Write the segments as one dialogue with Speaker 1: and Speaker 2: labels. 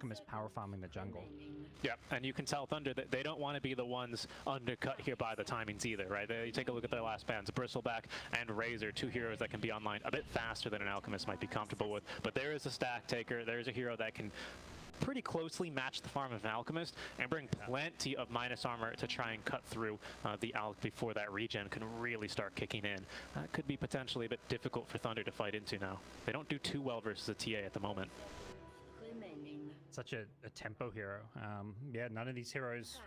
Speaker 1: Alchemist power farming the jungle.
Speaker 2: Yeah, and you can tell Thunder that they don't want to be the ones undercut here by the timings either, right? You take a look at their last bans, Bristleback and Razor, two heroes that can be online a bit faster than an Alchemist might be comfortable with. But there is a stack taker, there's a hero that can pretty closely match the farm of an Alchemist and bring plenty of minus armor to try and cut through the Alch before that regen can really start kicking in. That could be potentially a bit difficult for Thunder to fight into now. They don't do too well versus a TA at the moment.
Speaker 1: Such a tempo hero. Yeah, none of these heroes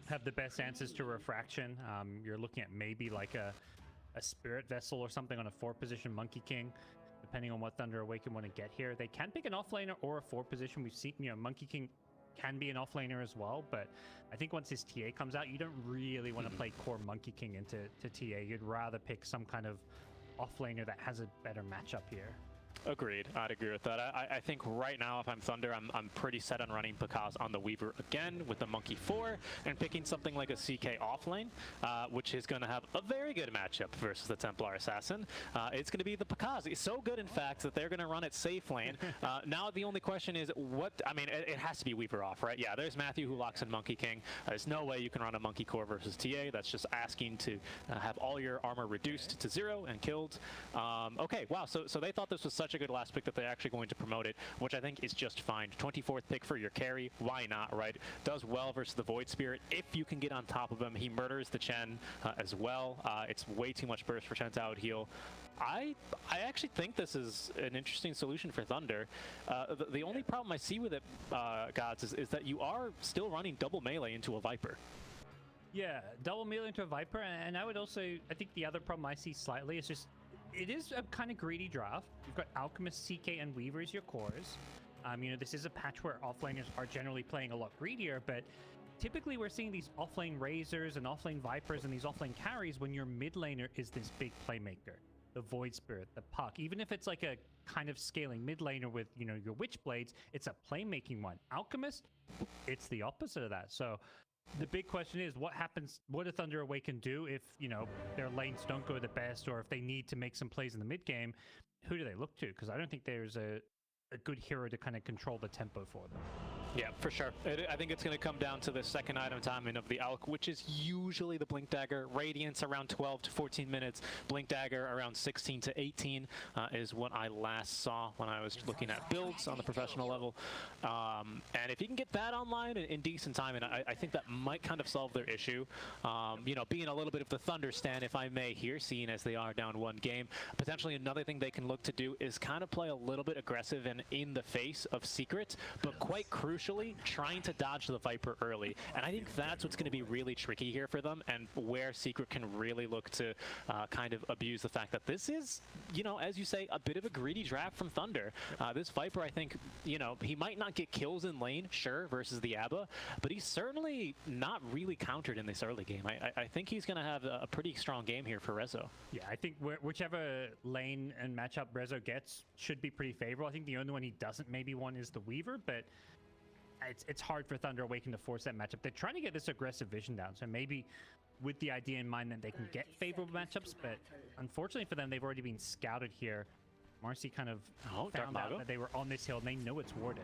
Speaker 1: have the best answers to refraction. You're looking at maybe like a Spirit Vessel or something on a 4-position Monkey King, depending on what Thunder Awaken want to get here. They can pick an offlaner or a 4-position. We've seen, you know, Monkey King can be an offlaner as well, but I think once his TA comes out, you don't really want to play core Monkey King into TA. You'd rather pick some kind of offlaner that has a better matchup here.
Speaker 2: Agreed. I'd agree with that. I think right now, if I'm Thunder, I'm pretty set on running Pakaz on the Weaver again with the Monkey 4 and picking something like a CK offlane, which is going to have a very good matchup versus the Templar Assassin. It's going to be the Pakaz. It's so good, in fact, that they're going to run it safe lane. Now the only question is what, I mean, it has to be Weaver off, right? Yeah, there's Matthew who locks in Monkey King. There's no way you can run a Monkey Core versus TA. That's just asking to have all your armor reduced to 0 and killed. Okay, wow, so they thought this was such a good last pick that they're actually going to promote it, which I think is just fine. 24th pick for your carry, why not, right? Does well versus the Void Spirit if you can get on top of him. He murders the Chen as well. It's way too much burst for Chen to out heal. I actually think this is an interesting solution for Thunder. The only problem I see with it, GoDz, is that you are still running double melee into a Viper.
Speaker 1: Yeah, double melee into a Viper, and I would also, I think the other problem I see slightly is just, it is a kind of greedy draft. You've got Alchemist, CK, and Weaver as your cores. You know, this is a patch where offlaners are generally playing a lot greedier, but typically we're seeing these offlane Razors and offlane Vipers and these offlane carries when your mid laner is this big playmaker. The Void Spirit, the Puck. Even if it's like a kind of scaling mid laner with, you know, your Witchblades, it's a playmaking one. Alchemist, it's the opposite of that. So the big question is, what happens, what does Thunder Awaken do if, you know, their lanes don't go the best, or if they need to make some plays in the mid game? Who do they look to? Because I don't think there's a good hero to kind of control the tempo for them.
Speaker 2: Yeah, for sure. I think it's going to come down to the second item timing of the Alch, which is usually the Blink Dagger. Radiance around 12 to 14 minutes. Blink Dagger around 16 to 18 is what I last saw when I was looking at builds on the professional level. And if you can get that online in decent time, and I think that might kind of solve their issue. You know, being a little bit of the Thunder stand, if I may here, seeing as they are down one game. Potentially another thing they can look to do is kind of play a little bit aggressive and in the face of Secret, but quite crucially trying to dodge the Viper early. And I think that's what's going to be really tricky here for them, and where Secret can really look to kind of abuse the fact that this is, you know, as you say, a bit of a greedy draft from Thunder. This Viper, I think, you know, he might not get kills in lane, sure, versus the Abba, but he's certainly not really countered in this early game. I think he's going to have a pretty strong game here for Rezo.
Speaker 1: Yeah, I think whichever lane and matchup Rezo gets should be pretty favorable. I think the only one he doesn't maybe want is the Weaver, but it's hard for Thunder Awaken to force that matchup. They're trying to get this aggressive vision down, so maybe with the idea in mind that they can get favorable matchups, but unfortunately for them, they've already been scouted here. Marcy kind of found out that they were on this hill, and they know it's warded.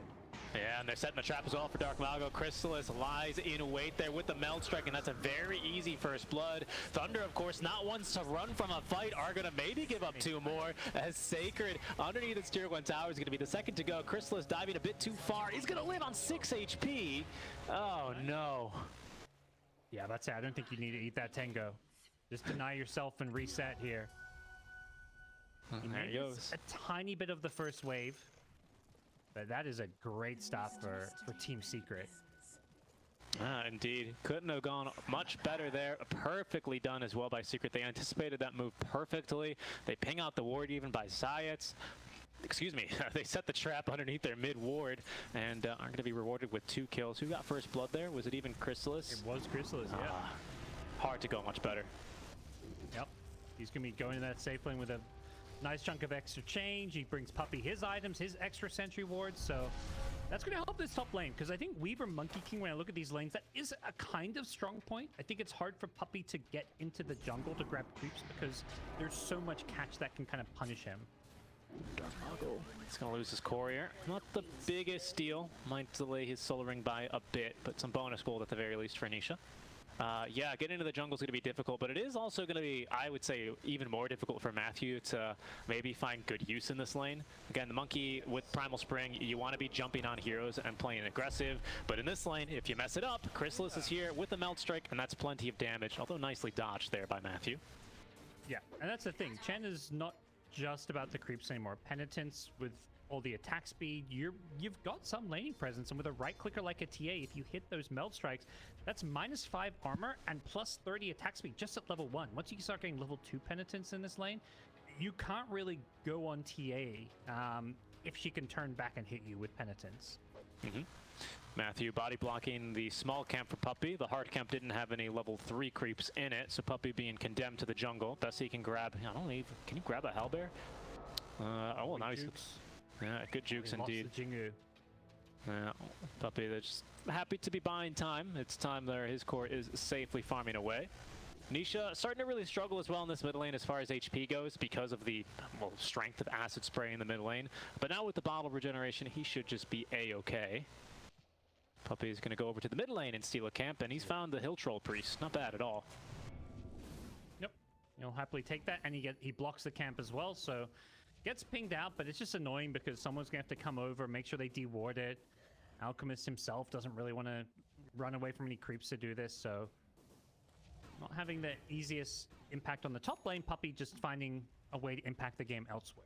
Speaker 2: Yeah, and they're setting the trap as well for Dark Mago. Chrysalis lies in wait there with the Meld Strike, and that's a very easy first blood. Thunder, of course, not ones to run from a fight, are going to maybe give up 2 more, as Sacred underneath its tier 1 tower is going to be the second to go. Chrysalis diving a bit too far. He's going to live on 6 HP. Oh, no.
Speaker 1: Yeah, that's it. I don't think you need to eat that Tango. Just deny yourself and reset here.
Speaker 2: There he goes.
Speaker 1: A tiny bit of the first wave. But that is a great stop for Team Secret.
Speaker 2: Indeed. Couldn't have gone much better there. Perfectly done as well by Secret. They anticipated that move perfectly. They ping out the ward even by Zayats. Excuse me. They set the trap underneath their mid ward and are going to be rewarded with 2 kills. Who got first blood there? Was it even Chrysalis?
Speaker 1: It was Chrysalis, yeah.
Speaker 2: Hard to go much better.
Speaker 1: Yep. He's going to be going to that safe lane with a nice chunk of extra change. He brings Puppey his items, his extra sentry wards, so that's going to help this top lane, because I think Weaver Monkey King, when I look at these lanes, that is a kind of strong point. I think it's hard for Puppey to get into the jungle to grab creeps, because there's so much catch that can kind of punish him.
Speaker 2: He's going to lose his courier. Not the biggest deal. Might delay his Solar Ring by a bit, but some bonus gold at the very least for Nisha. Yeah, getting into the jungle is going to be difficult, but it is also going to be, I would say, even more difficult for Matthew to maybe find good use in this lane. Again, the Monkey with Primal Spring, you want to be jumping on heroes and playing aggressive, but in this lane, if you mess it up, Chrysalis is here with the Melt Strike, and that's plenty of damage, although nicely dodged there by Matthew.
Speaker 1: Yeah, and that's the thing. Chen is not just about the creeps anymore. Penitence with all the attack speed, you've got some laning presence, and with a right clicker like a TA, if you hit those Melt Strikes, that's -5 armor and plus 30 attack speed just at level 1. Once you start getting level 2 Penitence in this lane, you can't really go on TA if she can turn back and hit you with Penitence.
Speaker 2: Matthew body blocking the small camp for Puppey. The hard camp didn't have any level 3 creeps in it, so Puppey being condemned to the jungle. Best he can grab, I don't even, can you grab a Hellbear? Oh, well, now he's... Yeah, good jukes indeed. Yeah, Puppey, they're just happy to be buying time. It's time there. His core is safely farming away. Nisha starting to really struggle as well in this mid lane as far as HP goes because of the strength of Acid Spray in the mid lane. But now with the bottle regeneration, he should just be A-okay. Puppey is going to go over to the mid lane and steal a camp, and he's found the Hill Troll Priest. Not bad at all.
Speaker 1: Yep, he'll happily take that, and he blocks the camp as well, so gets pinged out, but it's just annoying because someone's going to have to come over, make sure they deward it. Alchemist himself doesn't really want to run away from any creeps to do this, so not having the easiest impact on the top lane. Puppey just finding a way to impact the game elsewhere.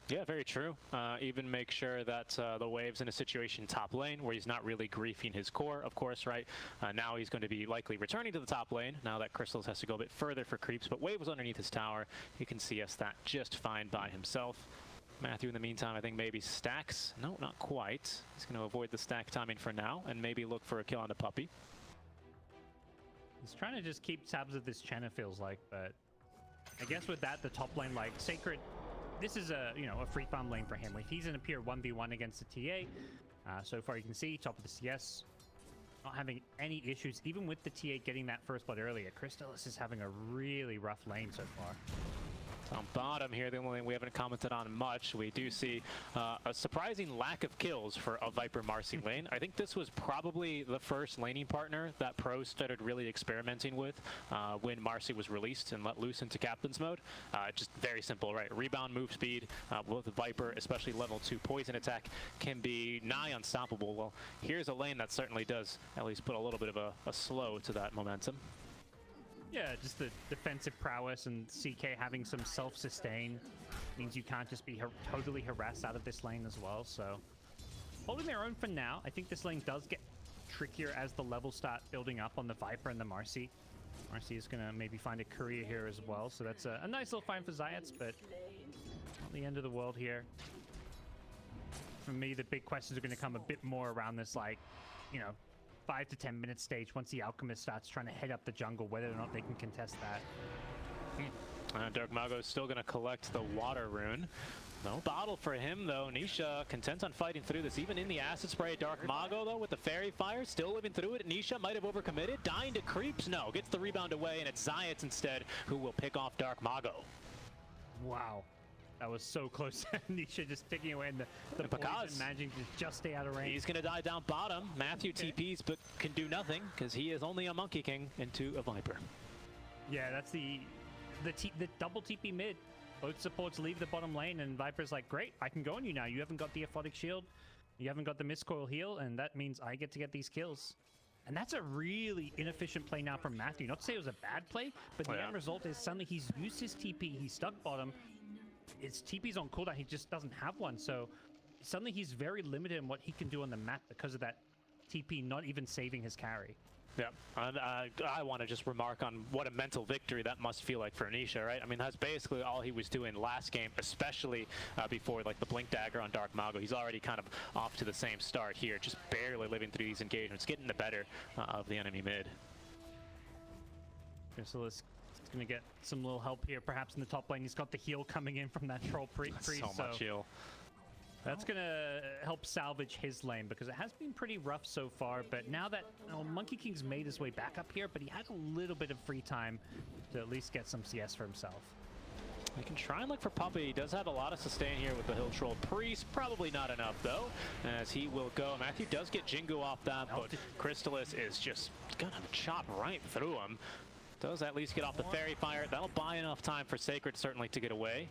Speaker 1: Yeah,
Speaker 2: very true. Even make sure that the Wave's in a situation top lane where he's not really griefing his core, of course, right? Now he's going to be likely returning to the top lane, now that Crystals has to go a bit further for creeps, but Wave was underneath his tower. He can CS that just fine by himself. Matthew, in the meantime, I think maybe stacks. No, not quite. He's going to avoid the stack timing for now and maybe look for a kill on the Puppey.
Speaker 1: He's trying to just keep tabs of this Chen, it feels like, but I guess with that, the top lane, like, Sacred... This is a free farm lane for him. If he's in a pure 1v1 against the TA, so far you can see top of the CS, not having any issues, even with the TA getting that first blood earlier. Crystallis is having a really rough lane so far.
Speaker 2: On bottom here, the only thing we haven't commented on much, we do see a surprising lack of kills for a Viper Marcy lane. I think this was probably the first laning partner that pros started really experimenting with when Marcy was released and let loose into Captain's mode. Just very simple, right? Rebound, move speed, with the Viper, especially level 2 poison attack, can be nigh unstoppable. Well, here's a lane that certainly does at least put a little bit of a slow to that momentum.
Speaker 1: Yeah, just the defensive prowess and CK having some self-sustain means you can't just be totally harassed out of this lane as well. So holding their own for now. I think this lane does get trickier as the levels start building up on the Viper and the Marcy. Marcy is going to maybe find a career here as well. So that's a nice little find for Zayats, but not the end of the world here. For me, the big questions are going to come a bit more around this, like, 5 to 10 minute stage once the Alchemist starts trying to head up the jungle, whether or not they can contest that.
Speaker 2: Dark Mago is still going to collect the Water Rune. No bottle for him, though. Nisha content on fighting through this, even in the Acid Spray. Dark Mago, though, with the Fairy Fire, still living through it. Nisha might have overcommitted, dying to creeps. No, gets the rebound away, and it's Zayats instead who will pick off Dark Mago.
Speaker 1: Wow. That was so close. Nisha just taking away the poison, managing to just stay out of range.
Speaker 2: He's going to die down bottom. Matthew TPs, but can do nothing because he is only a Monkey King into a Viper.
Speaker 1: Yeah, that's the double TP mid. Both supports leave the bottom lane, and Viper's like, great, I can go on you now. You haven't got the Aphotic Shield. You haven't got the Mistcoil heal, and that means I get to get these kills. And that's a really inefficient play now from Matthew. Not to say it was a bad play, but the end result is suddenly he's used his TP, he's stuck bottom. His TP's on cooldown, he just doesn't have one, so suddenly he's very limited in what he can do on the map because of that TP not even saving his carry.
Speaker 2: Yeah, I want to just remark on what a mental victory that must feel like for Nisha, right? I mean, that's basically all he was doing last game, especially before like the Blink Dagger on Dark Mago. He's already kind of off to the same start here, just barely living through these engagements, getting the better of the enemy mid.
Speaker 1: Chrysalis going to get some little help here, perhaps in the top lane. He's got the heal coming in from that troll priest.
Speaker 2: So much heal.
Speaker 1: That's going to help salvage his lane because it has been pretty rough so far. But now that Monkey King's made his way back up here, but he had a little bit of free time to at least get some CS for himself.
Speaker 2: We can try and look for Puppey. He does have a lot of sustain here with the Hill Troll Priest. Probably not enough, though, as he will go. Matthew does get Jingu off that, but Crystallis is just gonna chop right through him. Does at least get off the Fairy Fire. That'll buy enough time for Sacred, certainly, to get away.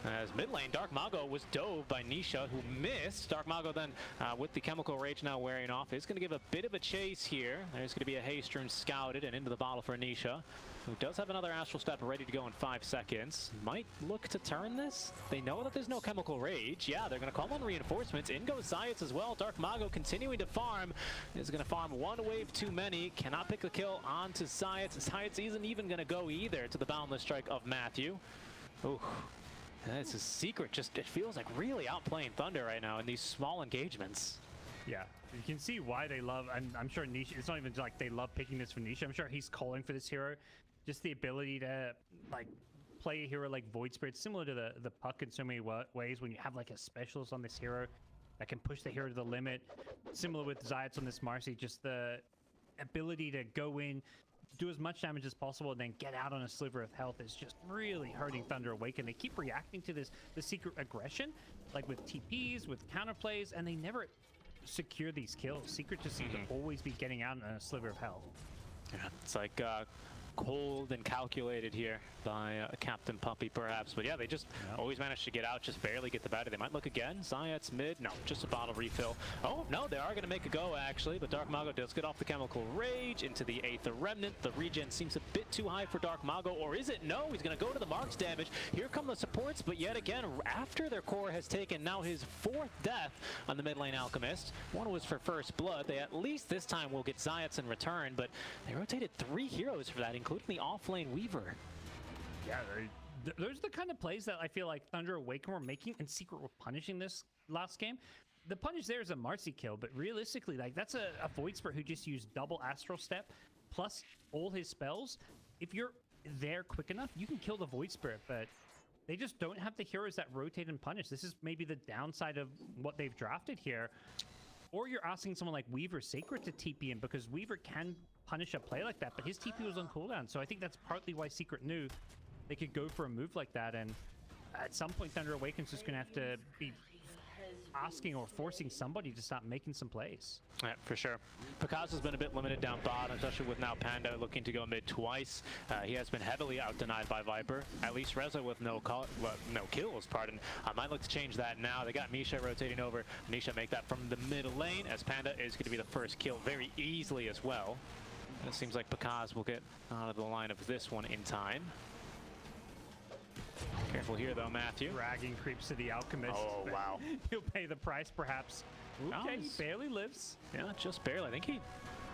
Speaker 2: As mid lane, Dark Mago was dove by Nisha, who missed. Dark Mago then, with the Chemical Rage now wearing off, is going to give a bit of a chase here. There's going to be a haste rune scouted and into the bottle for Nisha, who does have another Astral Step ready to go in 5 seconds. Might look to turn this. They know that there's no Chemical Rage. Yeah, they're going to call on reinforcements. In goes Zayats as well. Dark Mago continuing to farm. Is going to farm one wave too many. Cannot pick the kill onto Zayats. Zayats isn't even going to go either to the Boundless Strike of Matthew. Ooh. It's a Secret. Just, it feels like really outplaying Thunder right now in these small engagements.
Speaker 1: Yeah, you can see why they love, and I'm sure Nisha, it's not even like they love picking this for Nisha. I'm sure he's calling for this hero. Just the ability to, like, play a hero like Void Spirit, similar to the Puck in so many ways, when you have, like, a specialist on this hero that can push the hero to the limit. Similar with Zayats on this Marcy, just the ability to go in, do as much damage as possible, and then get out on a sliver of health is just really hurting Thunder Awaken. They keep reacting to the Secret aggression, like with TPs, with counterplays, and they never secure these kills. Secret just seems to always be getting out on a sliver of health.
Speaker 2: Yeah, it's like cold and calculated here by Captain Puppey, perhaps. But yeah, they just always manage to get out, just barely get the batter. They might look again. Zayats mid. No, just a bottle refill. Oh, no, they are going to make a go, actually. But Dark Mago does get off the Chemical Rage into the Aether Remnant. The regen seems a bit too high for Dark Mago. Or is it? No, he's going to go to the Marks damage. Here come the supports. But yet again, after their core has taken now his 4th death on the mid lane Alchemist. One was for First Blood. They at least this time will get Zayats in return. But they rotated 3 heroes for that, including the off-lane Weaver.
Speaker 1: Yeah, those are the kind of plays that I feel like Thunder Awaken were making, and Secret were punishing this last game. The punish there is a Marcy kill, but realistically, like, that's a Void Spirit who just used double Astral Step plus all his spells. If you're there quick enough, you can kill the Void Spirit, but they just don't have the heroes that rotate and punish. This is maybe the downside of what they've drafted here. Or you're asking someone like Weaver Sacred to TP in, because Weaver can punish a play like that, but his TP was on cooldown, so I think that's partly why Secret knew they could go for a move like that, and at some point Thunder Awaken's just gonna have to be asking or forcing somebody to start making some plays.
Speaker 2: Yeah, for sure. Picasso has been a bit limited down bottom, especially with now Panda looking to go mid twice. He has been heavily out-denied by Viper. At least Reza with no kills, pardon. Might look to change that now. They got Misha rotating over. Nisha make that from the mid lane, as Panda is going to be the first kill very easily as well. And it seems like Picasso will get out of the line of this one in time. Careful here, though, Matthew.
Speaker 1: Dragging creeps to the Alchemist.
Speaker 2: Oh, wow.
Speaker 1: He'll pay the price, perhaps. Okay, he barely lives.
Speaker 2: Yeah, just barely. I think he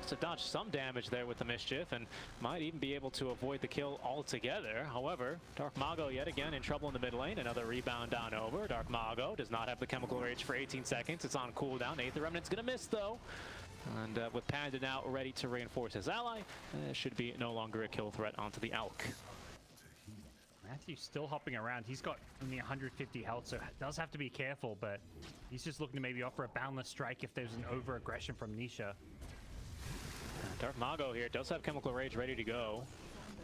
Speaker 2: has to dodge some damage there with the Mischief, and might even be able to avoid the kill altogether. However, Dark Mago yet again in trouble in the mid lane. Another rebound down over. Dark Mago does not have the Chemical Rage for 18 seconds. It's on cooldown. Aether Remnant's going to miss, though. And with Panda now ready to reinforce his ally, it should be no longer a kill threat onto the Alk.
Speaker 1: Matthew's still hopping around. He's got only 150 health, so does have to be careful, but he's just looking to maybe offer a Boundless Strike if there's an over-aggression from Nisha.
Speaker 2: Dark Mago here does have Chemical Rage ready to go.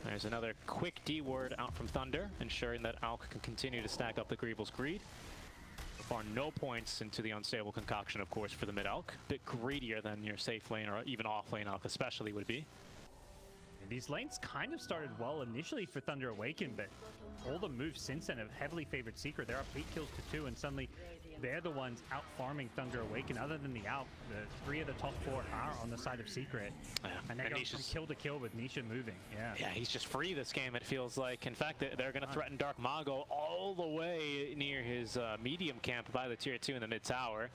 Speaker 2: There's another quick D word out from Thunder, ensuring that Alk can continue to stack up the Greevil's Greed. So far, no points into the Unstable Concoction, of course, for the mid-Alk. A bit greedier than your safe lane or even off-lane Alk especially would be.
Speaker 1: These lanes kind of started well initially for Thunder Awaken, but all the moves since then have heavily favored Secret. They're up 8 kills to 2, and suddenly they're the ones out farming Thunder Awaken. Other than the Alp, the 3 of the top 4 are on the side of Secret. Yeah. And they go from kill to kill with Nisha moving. Yeah, he's
Speaker 2: just free this game, it feels like. In fact, they're going to threaten Dark Mago all the way near his medium camp by the tier 2 in the mid tower.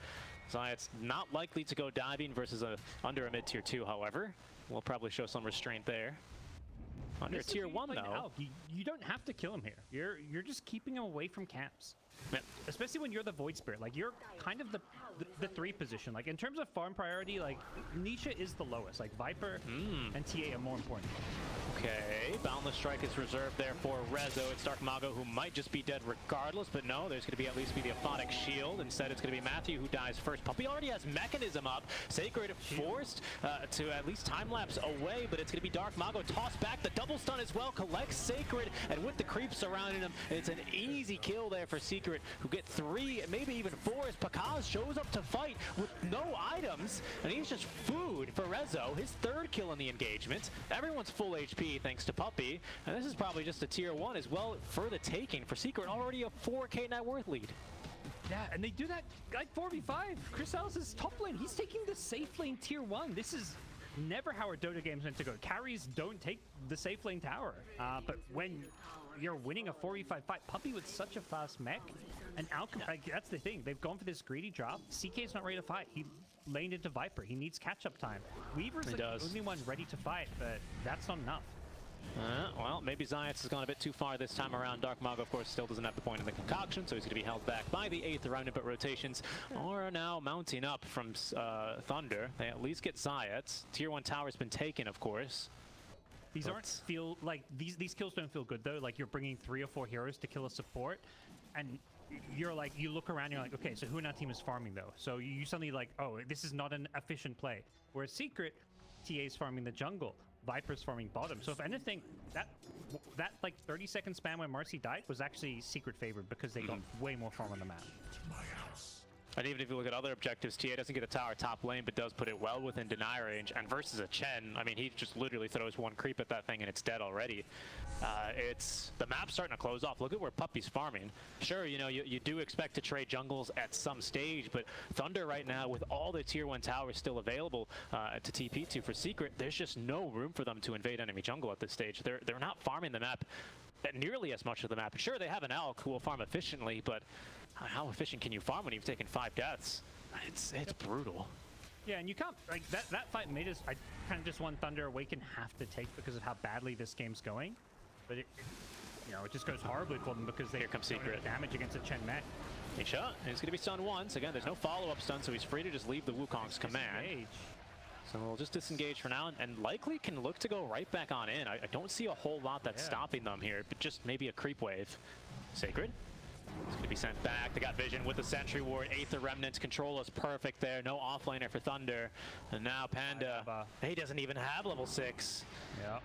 Speaker 2: Zayats not likely to go diving versus under a mid tier 2, however. We'll probably show some restraint there. Under tier 1, though.
Speaker 1: You don't have to kill him here. You're just keeping him away from camps. Yeah. Especially when you're the Void Spirit. Like, you're kind of the the 3 position. Like in terms of farm priority, like Nisha is the lowest. Like Viper and TA are more important.
Speaker 2: Okay, Boundless Strike is reserved there for Rezo. It's Dark Mago, who might just be dead regardless, but no, there's going to be at least be the Aphotic Shield. Instead, it's going to be Matthew who dies first. Puppey already has Mechanism up. Sacred forced to at least time-lapse away, but it's going to be Dark Mago tossed back. The double stun as well collects Sacred, and with the creeps surrounding him, it's an easy kill there for Secret, who get 3, maybe even 4, as Pakaz shows up to fight with no items, and he's just food for Rezo. His 3rd kill in the engagement. Everyone's full HP thanks to Puppey, and this is probably just a tier 1 as well for the taking for Secret, already a 4k net worth lead.
Speaker 1: Yeah, and they do that like 4v5. Chris Ellis is top lane. He's taking the safe lane tier 1. This is never how our Dota game's meant to go. Carries don't take the safe lane tower. But when you're winning a 4v5 fight, Puppey with such a fast mech, and like, that's the thing. They've gone for this greedy drop. CK's not ready to fight. He laned into Viper. He needs catch-up time. Weaver's like the only one ready to fight, but that's not enough.
Speaker 2: Well, maybe Zayats has gone a bit too far this time around. Dark Mago, of course, still doesn't have the point in the concoction, so he's going to be held back by the 8th round, but rotations are now mounting up from Thunder. They at least get Zayats. Tier 1 tower's been taken, of course.
Speaker 1: These these kills don't feel good though. Like you're bringing 3 or 4 heroes to kill a support, and you're like, you look around, you're like, okay, so who in our team is farming though? So you suddenly like, oh, this is not an efficient play. Whereas Secret, TA's farming the jungle, Viper's farming bottom. So if anything, that like 30-second span when Marcy died was actually Secret favored because they got way more farm on the map.
Speaker 2: And even if you look at other objectives, TA doesn't get a tower top lane, but does put it well within deny range. And versus a Chen, I mean, he just literally throws 1 creep at that thing and it's dead already. The map's starting to close off. Look at where Puppey's farming. Sure, you know, you do expect to trade jungles at some stage, but Thunder right now, with all the tier 1 towers still available to TP to for Secret, there's just no room for them to invade enemy jungle at this stage. They're not farming the map nearly as much of the map. Sure, they have an Elk who will farm efficiently, but how efficient can you farm when you've taken 5 deaths? It's brutal.
Speaker 1: Yeah, and you can't, like, that fight made us, I kind of just want Thunder Awaken have to take because of how badly this game's going. But it you know, it just goes horribly for them because they
Speaker 2: Here comes Secret.
Speaker 1: Damage against a Chen mech.
Speaker 2: He shot, and he's going to be stunned once. Again, there's no follow-up stun, so he's free to just leave the Wukong's command. So we'll just disengage for now, and likely can look to go right back on in. I don't see a whole lot that's stopping them here, but just maybe a creep wave. Sacred. It's going to be sent back. They got vision with the Sentry Ward. 8th Remnants control is perfect there. No offlaner for Thunder. And now Panda, he doesn't even have level 6.
Speaker 1: Yeah.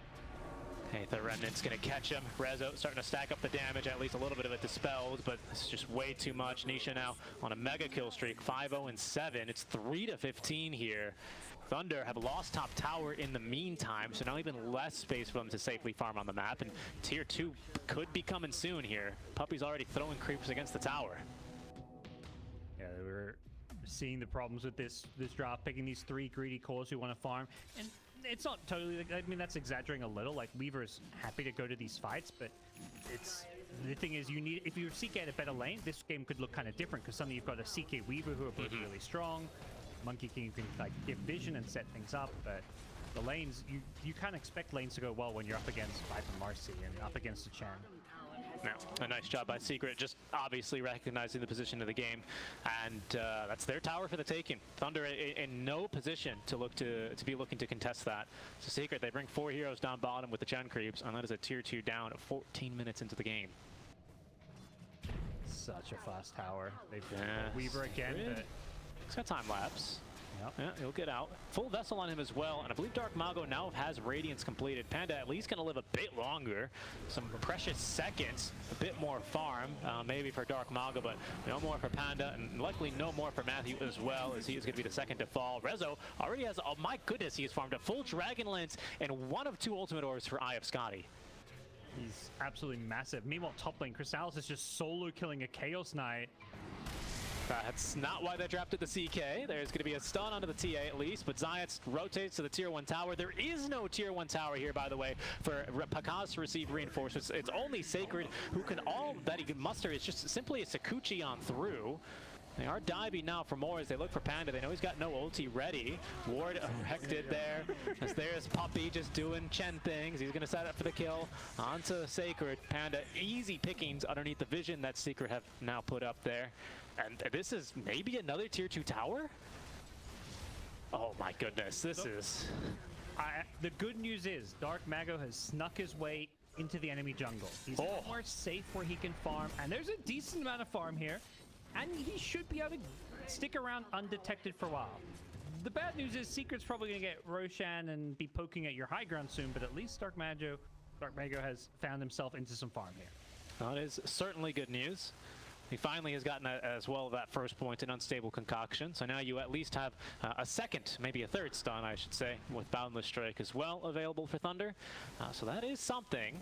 Speaker 2: 8th Remnant's going to catch him. Rezo starting to stack up the damage, at least a little bit of it dispelled, but it's just way too much. Nisha now on a mega kill streak, 5-0-7. It's 3-15 here. Thunder have lost top tower in the meantime, so now even less space for them to safely farm on the map, and tier 2 could be coming soon here. Puppey's already throwing creeps against the tower.
Speaker 1: Yeah, we're seeing the problems with this draft, picking these 3 greedy cores who want to farm, and it's not totally, I mean, that's exaggerating a little. Like, Weaver's happy to go to these fights, but it's, the thing is, you need, if you CK at a better lane, this game could look kind of different, because suddenly you've got a CK Weaver who are both really strong. Monkey King can like give vision and set things up, but the lanes, you can't expect lanes to go well when you're up against Viper Marcy and up against a Chen.
Speaker 2: Now, a nice job by Secret, just obviously recognizing the position of the game, and that's their tower for the taking. Thunder in no position to be looking to contest that. So Secret, they bring 4 heroes down bottom with the Chen creeps, and that is a tier 2 down 14 minutes into the game.
Speaker 1: Such a fast tower. They've Weaver again, but
Speaker 2: he's got time lapse.
Speaker 1: Yep.
Speaker 2: Yeah, he'll get out. Full Vessel on him as well, and I believe Dark Mago now has Radiance completed. Panda at least going to live a bit longer. Some precious seconds, a bit more farm, maybe for Dark Mago, but no more for Panda, and likely no more for Matthew as well, as he is going to be the second to fall. Rezo already has, oh my goodness, he has farmed a full Dragon Lance and 1 of 2 ultimate orbs for Eye of Scotty.
Speaker 1: He's absolutely massive. Meanwhile, top lane, Chrysalis is just solo killing a Chaos Knight.
Speaker 2: That's not why they drafted the CK. There's going to be a stun onto the TA at least, but Zayats rotates to the tier 1 tower. There is no tier 1 tower here, by the way, for Pakaz to receive reinforcements. It's only Sacred, who can, all that he can muster is just simply a Sakuchi on through. They are diving now for more as they look for Panda. They know he's got no ulti ready. Ward erected there. As there's Puppey just doing Chen things. He's going to set up for the kill. Onto Sacred. Panda, easy pickings underneath the vision that Secret have now put up there. And this is maybe another tier 2 tower? Oh my goodness, this is...
Speaker 1: The good news is Dark Mago has snuck his way into the enemy jungle. He's more safe where he can farm, and there's a decent amount of farm here, and he should be able to stick around undetected for a while. The bad news is Secret's probably going to get Roshan and be poking at your high ground soon, but at least Dark Mago has found himself into some farm here.
Speaker 2: That is certainly good news. He finally has gotten as well that first point in Unstable Concoction, so now you at least have a second, maybe a third stun, I should say, with Boundless Strike as well available for Thunder. So that is something.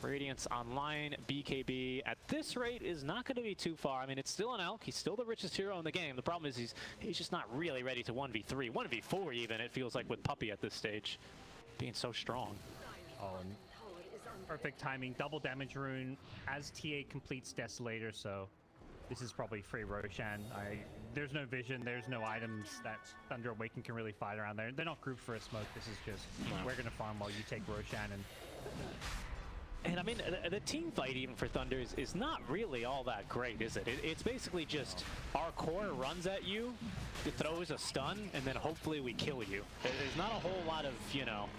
Speaker 2: Radiance online, BKB at this rate is not going to be too far. I mean, it's still an Elk. He's still the richest hero in the game. The problem is he's just not really ready to 1v3, 1v4 even, it feels like, with Puppey at this stage, being so strong.
Speaker 1: Oh, and perfect timing, double damage rune as TA completes Desolator, so this is probably free Roshan. There's no vision, there's no items that Thunder Awaken can really fight around there. They're not grouped for a smoke. This is just, we're going to farm while you take Roshan.
Speaker 2: And I mean, the team fight even for Thunder is not really all that great, is it? It's basically just our core runs at you, it throws a stun, and then hopefully we kill you. There's not a whole lot of, you know,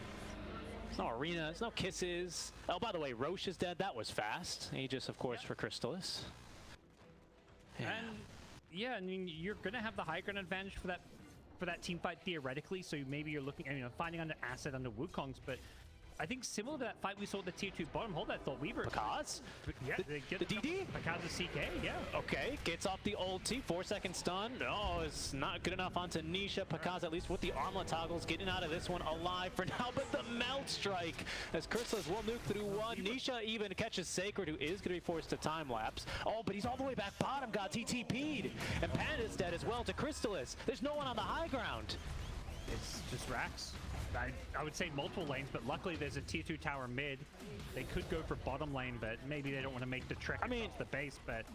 Speaker 2: it's no arena, it's no kisses. Oh, by the way, Roche is dead. That was fast. Aegis, of course, for Crystallis.
Speaker 1: Yeah. And yeah, I mean, you're gonna have the high ground advantage for that team fight theoretically. So maybe you're looking, you know, finding under asset under Wukong's, but I think similar to that fight we saw at the tier 2 bottom hold, that Thought Weaver.
Speaker 2: Pakaz?
Speaker 1: Yeah, they get
Speaker 2: the DD?
Speaker 1: Pakaz's CK, yeah.
Speaker 2: Okay, gets off the ulti, 4-second stun. No, it's not good enough onto Nisha. Pakaz, at least with the armlet toggles, getting out of this one alive for now, but the melt strike as Crystallis will nuke through one. Nisha even catches Sacred, who is going to be forced to time lapse. Oh, but he's all the way back bottom, GoDz. He TP'd. And Panda's dead as well to Crystallis. There's no one on the high ground.
Speaker 1: It's just Rax. I would say multiple lanes, but luckily there's a tier 2 tower mid. They could go for bottom lane, but maybe they don't want to make the trek across the base, but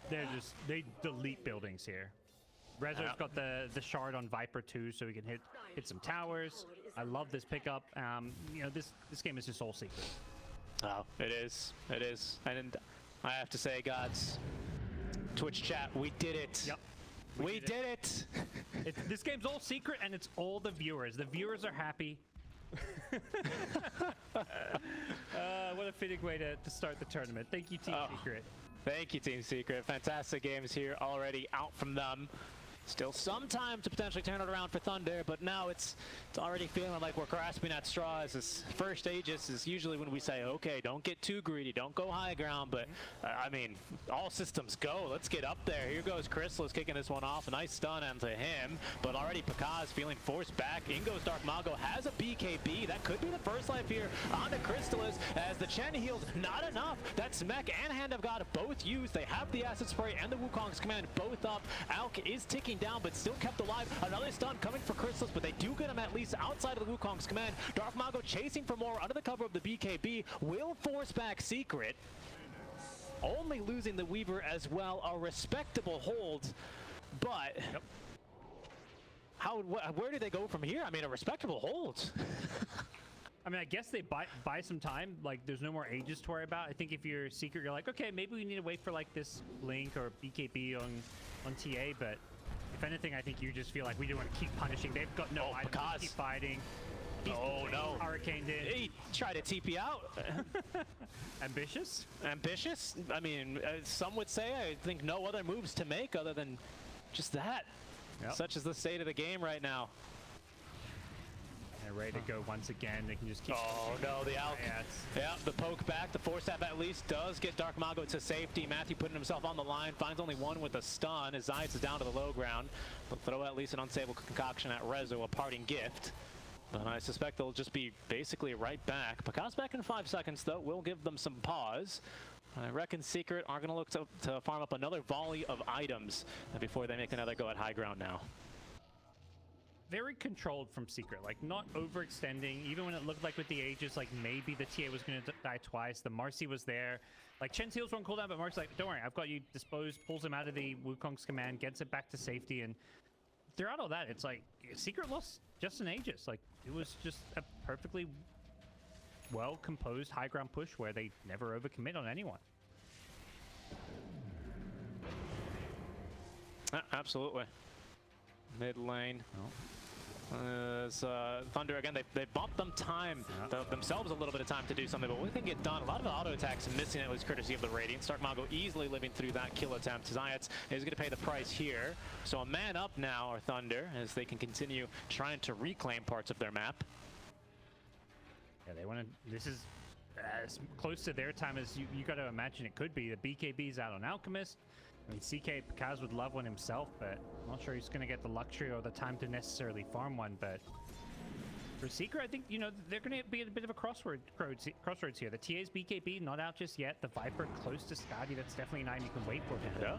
Speaker 1: they delete buildings here. Rezo's got the shard on Viper too, so he can hit some towers. I love this pickup. You know, this game is just all secret.
Speaker 2: Oh, it is. It is. And I have to say, GoDz, Twitch chat, we did it.
Speaker 1: Yep.
Speaker 2: We did it!
Speaker 1: This game's all secret, and it's all the viewers. The viewers are happy. What a fitting way to start the tournament. Thank you, Team Secret.
Speaker 2: Thank you, Team Secret. Fantastic games here already out from them. Still some time to potentially turn it around for Thunder, but now it's already feeling like we're grasping at straws. This first Aegis is usually when we say, okay, don't get too greedy, don't go high ground, but I mean, all systems go. Let's get up there. Here goes Crystallis kicking this one off. A nice stun onto him, but already Pakaz feeling forced back. In goes Dark Mago, has a BKB. That could be the first life here onto Crystallis as the Chen heals. Not enough. That Smack and Hand of God both used. They have the Acid Spray and the Wukong's command both up. Alk is ticking down, but still kept alive. Another stun coming for Crystallis, but they do get him at least outside of the Wukong's command. Dark Mago chasing for more under the cover of the BKB. Will force back Secret. Only losing the Weaver as well. A respectable hold, but where do they go from here? I mean, a respectable hold.
Speaker 1: I mean, I guess they buy some time. Like, there's no more Aegis to worry about. I think if you're Secret, you're like, okay, maybe we need to wait for like this Blink or BKB on TA, but if anything, I think you just feel like we do want to keep punishing. They've got no items to keep fighting.
Speaker 2: Oh no!
Speaker 1: Hurricane did.
Speaker 2: He tried to TP out.
Speaker 1: Ambitious?
Speaker 2: Ambitious? I mean, some would say, I think no other moves to make other than just that. Yep. Such is the state of the game right now.
Speaker 1: They're ready to go once again. They can just keep...
Speaker 2: Oh no, the Alk. Yeah, the poke back. The force tap at least does get Dark Mago to safety. Matthew putting himself on the line. Finds only one with a stun as Zayas is down to the low ground. They'll throw at least an unstable concoction at Rezo, a parting gift. But I suspect they'll just be basically right back. Pakaz back in 5 seconds though. Will give them some pause. I reckon Secret are going to look to farm up another volley of items before they make another go at high ground now.
Speaker 1: Very controlled from Secret, like not overextending, even when it looked like with the Aegis, like maybe the TA was going to die twice. The Marcy was there. Like Chen's heals won't cooldown, but Marcy's like, don't worry, I've got you disposed, pulls him out of the Wukong's command, gets it back to safety, and throughout all that, it's like Secret lost just an Aegis. Like it was just a perfectly well-composed high ground push where they never overcommit on anyone.
Speaker 2: Absolutely. Mid lane.
Speaker 1: Oh.
Speaker 2: Thunder again, they bumped them time, themselves a little bit of time to do something, but what they can get done, a lot of auto attacks missing, at least courtesy of the Radiance. Darkmago easily living through that kill attempt. Zayat is going to pay the price here. So a man up now are Thunder as they can continue trying to reclaim parts of their map.
Speaker 1: Yeah, they want to. This is as close to their time as you got to imagine it could be. The BKB's out on Alchemist. I mean, CK Pakaz would love one himself, but I'm not sure he's going to get the luxury or the time to necessarily farm one. But for Seeker, I think, you know, they're going to be at a bit of a crossroads here. The TA's BKB not out just yet. The Viper close to Skadi. That's definitely an item you can wait for him.
Speaker 2: Yeah.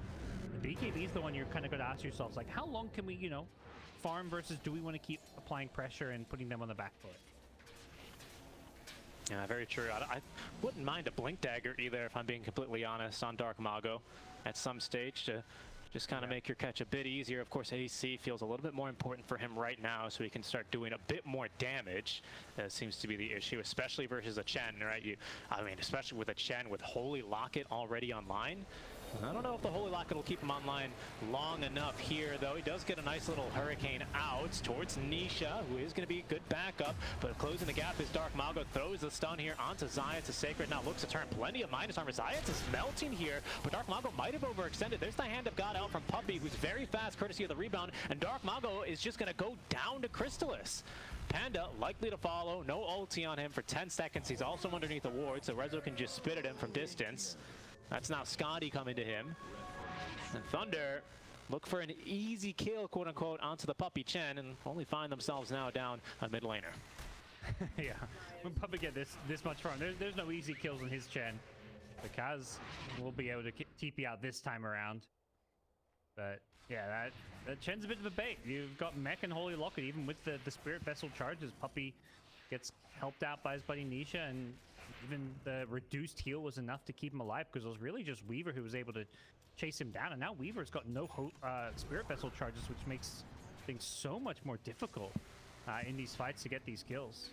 Speaker 1: The BKB is the one you're kind of going to ask yourselves, like, how long can we, you know, farm versus do we want to keep applying pressure and putting them on the back foot?
Speaker 2: Yeah, very true. I wouldn't mind a Blink Dagger either, if I'm being completely honest, on Darkmago at some stage to just kind of make your catch a bit easier. Of course, AC feels a little bit more important for him right now, so he can start doing a bit more damage. That seems to be the issue, especially versus a Chen, right? I mean, especially with a Chen with Holy Locket already online. I don't know if the Holy Locket will keep him online long enough here, though. He does get a nice little Hurricane out towards Nisha, who is going to be a good backup, but closing the gap is Darkmago. Throws the stun here onto Zayat to Sacred. Now looks to turn plenty of minus armor. Zayat is melting here, but Darkmago might have overextended. There's the Hand of God out from Puppey, who's very fast, courtesy of the rebound, and Darkmago is just going to go down to Crystallis. Panda likely to follow. No ulti on him for 10 seconds. He's also underneath the ward, so Rezo can just spit at him from distance. That's now Skadi coming to him. And Thunder look for an easy kill, quote unquote, onto the Puppey Chen and only find themselves now down a mid laner.
Speaker 1: Yeah, when Puppey get this much farm, there's no easy kills on his Chen. Because we'll be able to TP out this time around. But yeah, that Chen's a bit of a bait. You've got Mech and Holy Locket, even with the Spirit Vessel charges. Puppey gets helped out by his buddy Nisha, and even the reduced heal was enough to keep him alive because it was really just Weaver who was able to chase him down. And now Weaver's got no Spirit Vessel charges, which makes things so much more difficult in these fights to get these kills.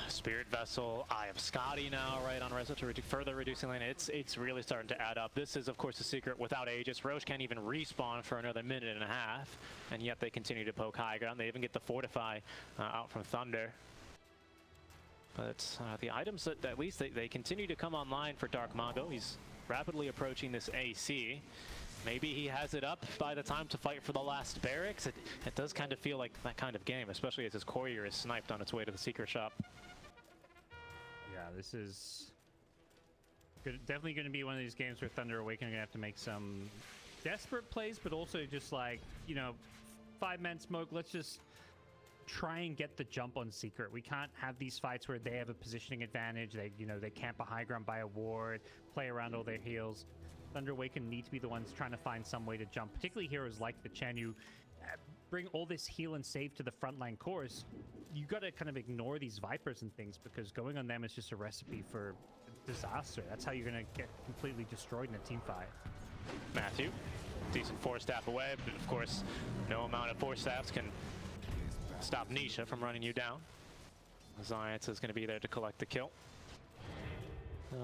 Speaker 2: Spirit Vessel, Eye of Skadi now, right on Rezo to further reducing lane. It's really starting to add up. This is, of course, a secret without Aegis. Roche can't even respawn for another minute and a half, and yet they continue to poke high ground. They even get the Fortify out from Thunder. But the items that at least they continue to come online for Darkmago. He's rapidly approaching this AC. Maybe he has it up by the time to fight for the last barracks. It does kind of feel like that kind of game, especially as his courier is sniped on its way to the secret shop.
Speaker 1: Yeah, this is definitely going to be one of these games where Thunder Awaken are going to have to make some desperate plays, but also just like, you know, 5-man smoke. Let's just try and get the jump on Secret. We can't have these fights where they have a positioning advantage. They, you know, they camp a high ground by a ward, play around all their heals. Thunder Awaken need to be the ones trying to find some way to jump, particularly heroes like the Chen who bring all this heal and save to the frontline cores. You got to kind of ignore these Vipers and things because going on them is just a recipe for disaster. That's how you're going to get completely destroyed in a team fight.
Speaker 2: Matthew, decent force staff away, but of course, no amount of force staffs can stop Nisha from running you down. Zayat is going to be there to collect the kill.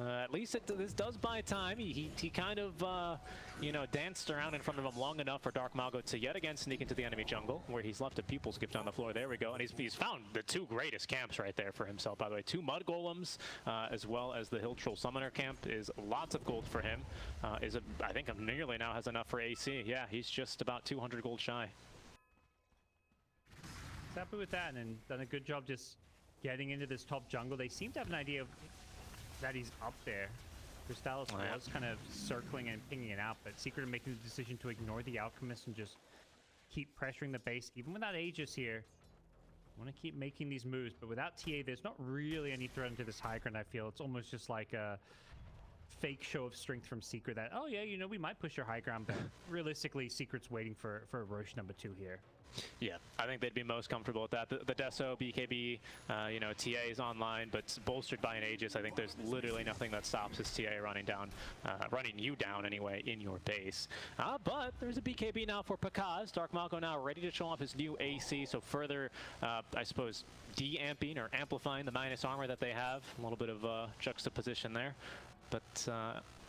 Speaker 2: At least this does buy time. He kind of, you know, danced around in front of him long enough for Darkmago to yet again sneak into the enemy jungle, where he's left a People's Gift on the floor. There we go. And he's found the two greatest camps right there for himself, by the way. 2 Mud Golems, as well as the Hill Troll Summoner camp is lots of gold for him. I think nearly now has enough for AC. Yeah, he's just about 200 gold shy.
Speaker 1: He's happy with that and done a good job just getting into this top jungle. They seem to have an idea of that he's up there. Crystallis was kind of circling and pinging it out, but Secret making the decision to ignore the Alchemist and just keep pressuring the base. Even without Aegis here, want to keep making these moves, but without TA, there's not really any threat into this high ground, I feel. It's almost just like a fake show of strength from Secret that, oh yeah, you know, we might push your high ground, but realistically, Secret's waiting for Roche number 2 here.
Speaker 2: Yeah, I think they'd be most comfortable with that. The Deso, BKB, you know, TA is online, but bolstered by an Aegis. I think there's literally nothing that stops his TA running you down anyway in your base. But there's a BKB now for Pakaz. Darkmago now ready to show off his new AC, so further, I suppose, de-amping or amplifying the minus armor that they have. A little bit of juxtaposition there. But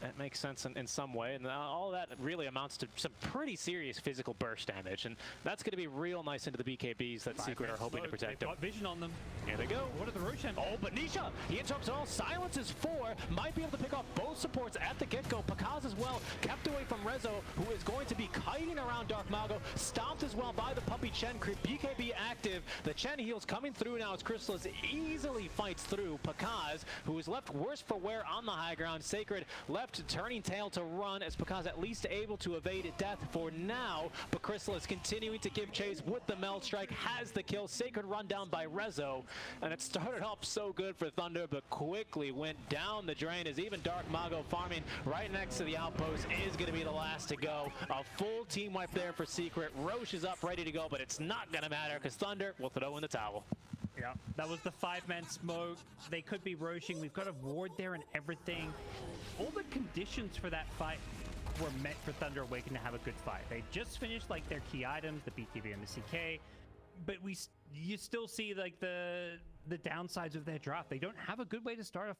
Speaker 2: That makes sense in some way, and all that really amounts to some pretty serious physical burst damage, and that's going to be real nice into the BKBs that Secret are hoping to protect them.
Speaker 1: Got vision on them.
Speaker 2: Here they go.
Speaker 1: What are the Roshan?
Speaker 2: Oh, but Nisha, he interrupts it all. Silences 4, might be able to pick off both supports at the get-go. Pakaz as well, kept away from Rezo, who is going to be kiting around Dark Mago, stomped as well by the Puppy Chen creep. BKB active. The Chen heals coming through now as Chrysalis easily fights through Pakaz, who is left worse for wear on the high ground. Sacred left turning tail to run as Pakaz at least able to evade death for now, but Chrysalis continuing to give chase with the Meld Strike, has the kill. Sacred run down by Rezo, and it started off so good for Thunder, but quickly went down the drain as even Dark Mago farming right next to the outpost is going to be the last to go. A full team wipe there for Secret. Roche is up ready to go, but it's not going to matter because Thunder will throw in the towel.
Speaker 1: Yeah, that was the 5-man smoke. They could be roaching. We've got a ward there and everything. All the conditions for that fight were meant for Thunder Awaken to have a good fight. They just finished like their key items, the BKB and the CK, but you still see like the downsides of their draft. They don't have a good way to start a